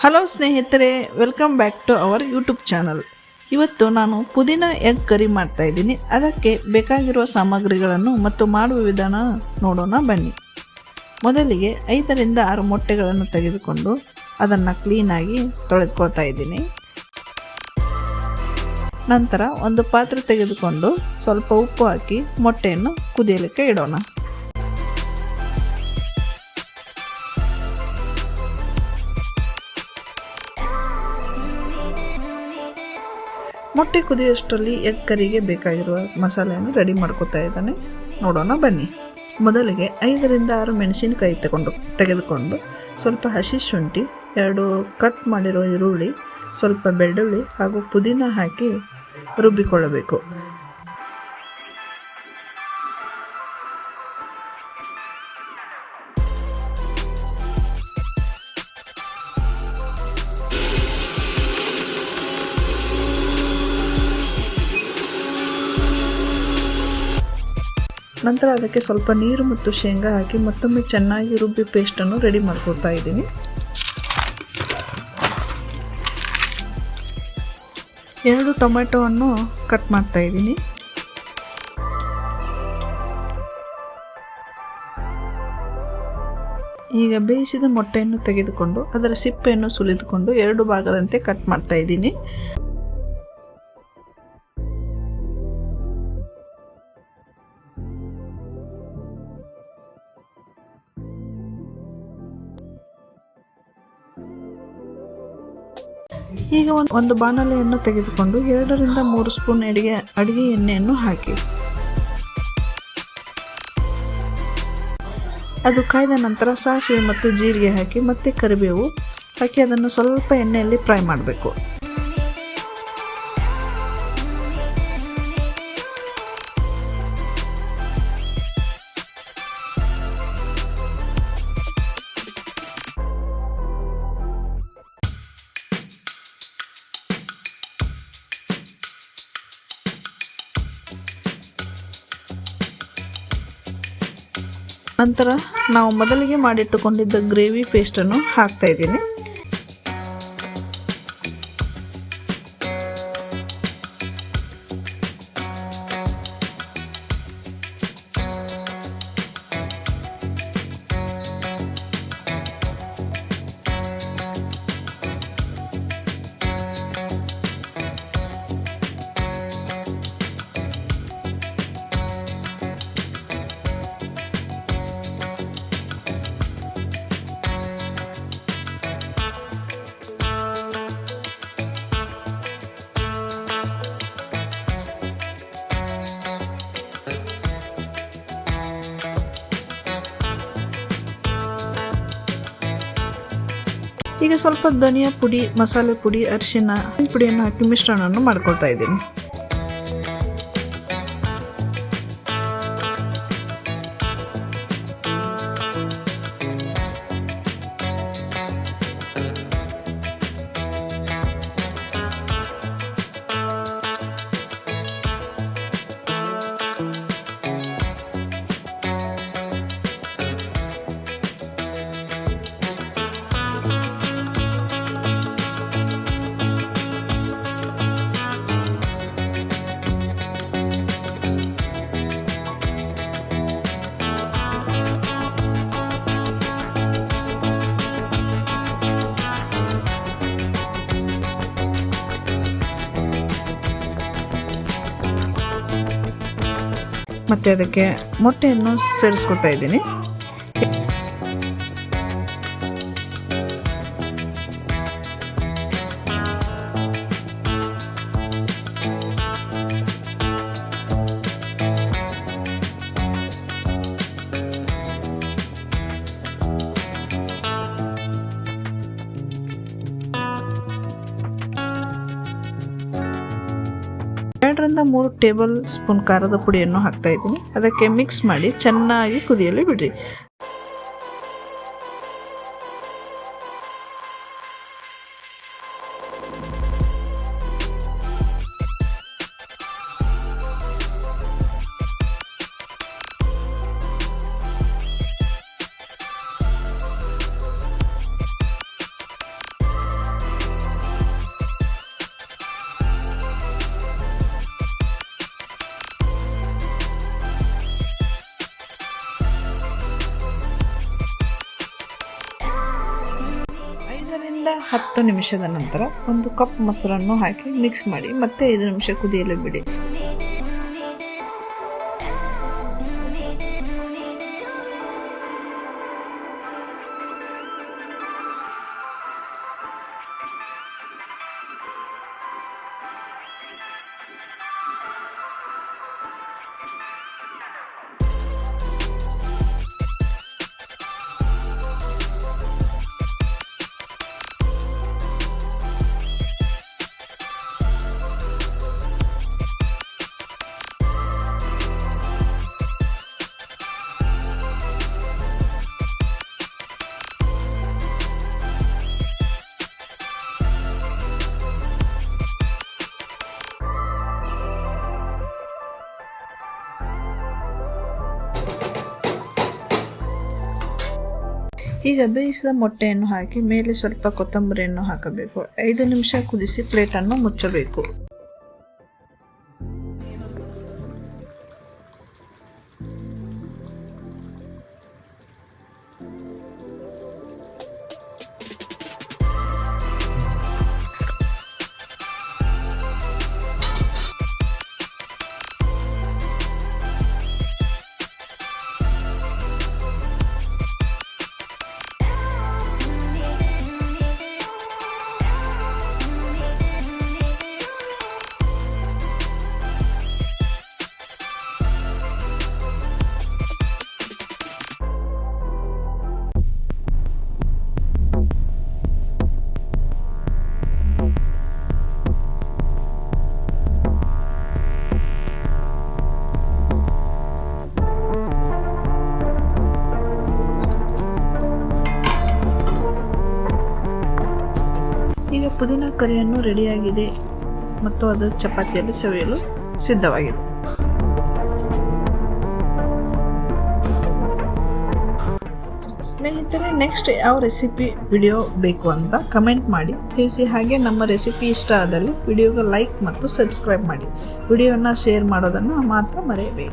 Hello ಸ್ನೇಹಿತರೆ, welcome back to our YouTube channel. ಇವತ್ತು ನಾನು ಪುದೀನ ಎಗ್ ಕರಿ ಮಾಡ್ತಾ ಇದ್ದೀನಿ. ಅದಕ್ಕೆ ಬೇಕಾಗಿರುವ ಸಾಮಗ್ರಿಗಳನ್ನು ಮತ್ತು ಮಾಡುವ ವಿಧಾನ ನೋಡೋಣ ಬನ್ನಿ. ಮೊದಲಿಗೆ 5ರಿಂದ 6 ಮೊಟ್ಟೆಗಳನ್ನು ತೆಗೆದುಕೊಂಡು ಅದನ್ನು ಕ್ಲೀನಾಗಿ ತೊಳೆದುಕೊಳ್ತಾ ಇದ್ದೀನಿ. ನಂತರ ಒಂದು ಪಾತ್ರೆ ತೆಗೆದುಕೊಂಡು ಸ್ವಲ್ಪ ಉಪ್ಪು ಹಾಕಿ ಮೊಟ್ಟೆಯನ್ನು ಕುದಿಯಲಿಕ್ಕೆ ಇಡೋಣ. ಮೊಟ್ಟೆ ಕುದಿಯೋಷ್ಟರಲ್ಲಿ ಎಗ್ ಕರಿಗೆ ಬೇಕಾಗಿರುವ ಮಸಾಲೆಯನ್ನು ರೆಡಿ ಮಾಡ್ಕೊತಾ ಇದ್ದಾನೆ. ನೋಡೋಣ ಬನ್ನಿ. ಮೊದಲಿಗೆ 5ರಿಂದ 6 ಮೆಣಸಿನಕಾಯಿ ತೆಗೆದುಕೊಂಡು ಸ್ವಲ್ಪ ಹಸಿ ಶುಂಠಿ, 2 ಕಟ್ ಮಾಡಿರೋ ಈರುಳ್ಳಿ, ಸ್ವಲ್ಪ ಬೆಳ್ಳುಳ್ಳಿ ಹಾಗೂ ಪುದೀನ ಹಾಕಿ ರುಬ್ಬಿಕೊಳ್ಳಬೇಕು. ನಂತರ ಅದಕ್ಕೆ ಸ್ವಲ್ಪ ನೀರು ಮತ್ತು ಶೇಂಗಾ ಹಾಕಿ ಮತ್ತೊಮ್ಮೆ ಚೆನ್ನಾಗಿ ರುಬ್ಬಿ ಪೇಸ್ಟನ್ನು ರೆಡಿ ಮಾಡ್ಕೊಳ್ತಾ ಇದ್ದೀನಿ. ಎರಡು ಟೊಮೆಟೊವನ್ನು ಕಟ್ ಮಾಡ್ತಾ ಇದ್ದೀನಿ. ಈಗ ಬೇಯಿಸಿದ ಮೊಟ್ಟೆಯನ್ನು ತೆಗೆದುಕೊಂಡು ಅದರ ಸಿಪ್ಪೆಯನ್ನು ಸುಲಿದುಕೊಂಡು 2 ಭಾಗದಂತೆ ಕಟ್ ಮಾಡ್ತಾ ಇದ್ದೀನಿ. ಈಗ ಒಂದು ಬಾಣಲೆಯನ್ನು ತೆಗೆದುಕೊಂಡು 2ರಿಂದ 3 ಸ್ಪೂನ್ ಅಡಿಗೆ ಎಣ್ಣೆಯನ್ನು ಹಾಕಿ ಅದು ಕಾಯ್ದ ನಂತರ ಸಾಸಿವೆ ಮತ್ತು ಜೀರಿಗೆ ಹಾಕಿ ಮತ್ತೆ ಕರಿಬೇವು ಹಾಕಿ ಅದನ್ನು ಸ್ವಲ್ಪ ಎಣ್ಣೆಯಲ್ಲಿ ಫ್ರೈ ಮಾಡಬೇಕು. ನಂತರ ನಾವು ಮೊದಲಿಗೆ ಮಾಡಿಟ್ಟುಕೊಂಡಿದ್ದ ಗ್ರೇವಿ ಪೇಸ್ಟನ್ನು ಹಾಕ್ತಾ ಇದ್ದೀನಿ. ಈಗ ಸ್ವಲ್ಪ ಧನಿಯಾ ಪುಡಿ, ಮಸಾಲೆ ಪುಡಿ, ಅರಿಶಿನ ಪುಡಿಯನ್ನು ಹಾಕಿ ಮಿಶ್ರಣವನ್ನು ಮಾಡ್ಕೊಳ್ತಾ ಇದ್ದೀನಿ. ಮತ್ತೆ ಅದಕ್ಕೆ ಮೊಟ್ಟೆಯನ್ನು ಸೇರಿಸ್ಕೊಳ್ತಾ ಇದ್ದೀನಿ. ರಿಂದ 3 ಟೇಬಲ್ ಸ್ಪೂನ್ ಖಾರದ ಪುಡಿಯನ್ನು ಹಾಕ್ತಾ ಇದ್ದೀನಿ. ಅದಕ್ಕೆ ಮಿಕ್ಸ್ ಮಾಡಿ ಚೆನ್ನಾಗಿ ಕುದಿಯಲು ಬಿಡ್ರಿ. 5ರಿಂದ 10 ನಿಮಿಷದ ನಂತರ 1 ಕಪ್ ಮೊಸರನ್ನು ಹಾಕಿ ಮಿಕ್ಸ್ ಮಾಡಿ ಮತ್ತೆ 5 ನಿಮಿಷ ಕುದಿಯಲು ಬಿಡಿ. ಈಗ ಬೇಯಿಸಿದ ಮೊಟ್ಟೆಯನ್ನು ಹಾಕಿ ಮೇಲೆ ಸ್ವಲ್ಪ ಕೊತ್ತಂಬರಿಯನ್ನು ಹಾಕಬೇಕು. 5 ನಿಮಿಷ ಕುದಿಸಿ ಪ್ಲೇಟನ್ನು ಮುಚ್ಚಬೇಕು. ಈಗ ಪುದೀನ ಕರಿಯನ್ನು ರೆಡಿಯಾಗಿದೆ ಮತ್ತು ಅದು ಚಪಾತಿಯಲ್ಲಿ ಸವಿಯಲು ಸಿದ್ಧವಾಗಿದೆ. ಸ್ನೇಹಿತರೆ, ನೆಕ್ಸ್ಟ್ ಯಾವ ರೆಸಿಪಿ ವಿಡಿಯೋ ಬೇಕು ಅಂತ ಕಮೆಂಟ್ ಮಾಡಿ ತಿಳಿಸಿ. ಹಾಗೆ ನಮ್ಮ ರೆಸಿಪಿ ಇಷ್ಟ ಆದಲ್ಲಿ ವಿಡಿಯೋಗೆ ಲೈಕ್ ಮತ್ತು ಸಬ್ಸ್ಕ್ರೈಬ್ ಮಾಡಿ. ವಿಡಿಯೋನ ಶೇರ್ ಮಾಡೋದನ್ನು ಮಾತ್ರ ಮರೆಯಬೇಡಿ.